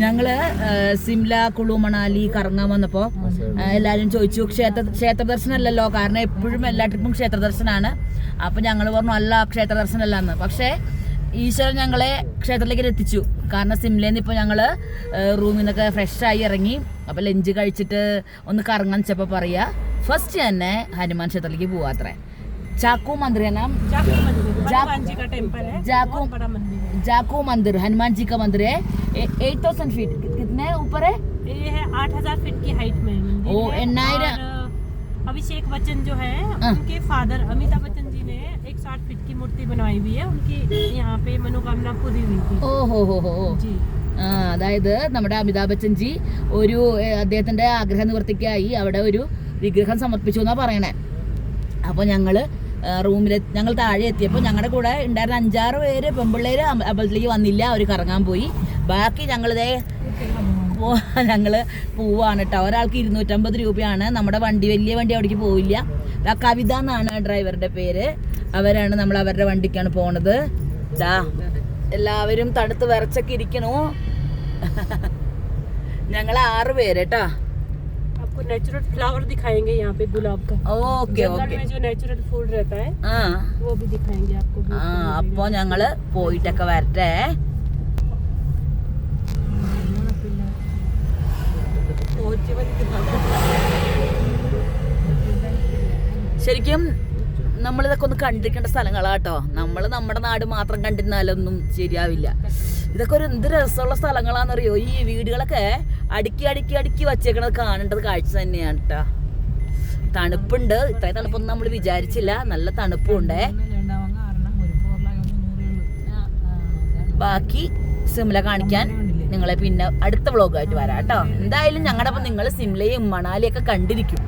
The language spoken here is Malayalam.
ഞങ്ങള് സിംല കുളു മണാലി കറങ്ങാൻ വന്നപ്പോ എല്ലാരും ചോദിച്ചു ക്ഷേത്ര ദർശനമല്ലല്ലോ, കാരണം എപ്പോഴും എല്ലാ ട്രിപ്പും ക്ഷേത്ര ദർശനമാണ്. അപ്പൊ ഞങ്ങൾ പറഞ്ഞു അല്ല, ക്ഷേത്ര ദർശനമല്ലെന്ന്. പക്ഷേ ഈശ്വരൻ ഞങ്ങളെ ക്ഷേത്രത്തിലേക്ക് എത്തിച്ചു. കാരണം സിംലയിൽ ഇപ്പോൾ ഞങ്ങൾ റൂമിൽ നിന്നൊക്കെ ഫ്രഷായി ഇറങ്ങി. അപ്പോൾ ലഞ്ച് കഴിച്ചിട്ട് ഒന്ന് കറങ്ങാൻ വെച്ചപ്പോൾ പറയുക ഫസ്റ്റ് തന്നെ ഹനുമാൻ ക്ഷേത്രത്തിലേക്ക് പോവാത്രേ. जाकू मंदिर है नाम, हनुमान जी का टेम्पल है, बड़ा मंदिर है। जाकू मंदिर हनुमान जी का मंदिर है। 8000 फीट कितने ऊपर है? ये है 8000 फीट की हाइट में मंदिर है। और अभिषेक बच्चन जो है उनके फादर अमिताभ बच्चन जी ने 160 फीट की मूर्ति बनवाई हुई है। उनकी यहाँ पे मनोकामना पूरी हुई थी। ഓഹോ जी, അതായത് നമ്മുടെ അമിതാഭ് ബച്ചൻ ജി ഒരു അദ്ദേഹത്തിന്റെ ആഗ്രഹ നിവർത്തിക്കായി അവിടെ ഒരു വിഗ്രഹം സമർപ്പിച്ചു എന്നാ പറയണേ. അപ്പോൾ ഞങ്ങൾ താഴെ എത്തിയപ്പോൾ ഞങ്ങളുടെ കൂടെ ഉണ്ടായിരുന്ന 5-6 പേര് പെമ്പിള്ളേര് അമ്പലത്തിലേക്ക് വന്നില്ല, അവർ കറങ്ങാൻ പോയി. ബാക്കി ഞങ്ങൾ പോവാണ് കേട്ടോ. ഒരാൾക്ക് 250 രൂപയാണ്. നമ്മുടെ വലിയ വണ്ടി അവിടേക്ക് പോവില്ല. കവിത എന്നാണ് ഡ്രൈവറുടെ പേര്. അവരാണ് നമ്മൾ അവരുടെ വണ്ടിക്കാണ് പോണത്. എല്ലാവരും തണുത്ത് വിറച്ചൊക്കെ ഇരിക്കണു. ഞങ്ങൾ 6 പേര് കേട്ടോ. आपको नेचुरल फ्लावर दिखाएंगे यहाँ पे, गुलाब का। ഓക്കെ जंगल में जो नेचुरल फूल रहता है वो भी दिखाएंगे आपको। അപ്പൊ ഞങ്ങള് പോയിട്ടൊക്കെ വരട്ടെ. ശരിക്കും നമ്മളിതൊക്കെ ഒന്ന് കണ്ടിരിക്കേണ്ട സ്ഥലങ്ങളാട്ടോ. നമ്മൾ നമ്മുടെ നാട് മാത്രം കണ്ടിരുന്നാലൊന്നും ശരിയാവില്ല. ഇതൊക്കെ ഒരു എന്ത് രസമുള്ള സ്ഥലങ്ങളാണെന്നറിയോ. ഈ വീടുകളൊക്കെ അടുക്കി വച്ചേക്കണത് കാണേണ്ടത് കാഴ്ച തന്നെയാണ് കേട്ടോ. തണുപ്പുണ്ട്. ഇത്രയും തണുപ്പൊന്നും നമ്മൾ വിചാരിച്ചില്ല. നല്ല തണുപ്പുണ്ടേ. ബാക്കി സിംല കാണിക്കാൻ നിങ്ങളെ പിന്നെ അടുത്ത വ്ളോഗായിട്ട് വരാം കേട്ടോ. എന്തായാലും ഞങ്ങളുടെ ഒപ്പം നിങ്ങൾ സിംലയും മണാലിയൊക്കെ കണ്ടിരിക്കും.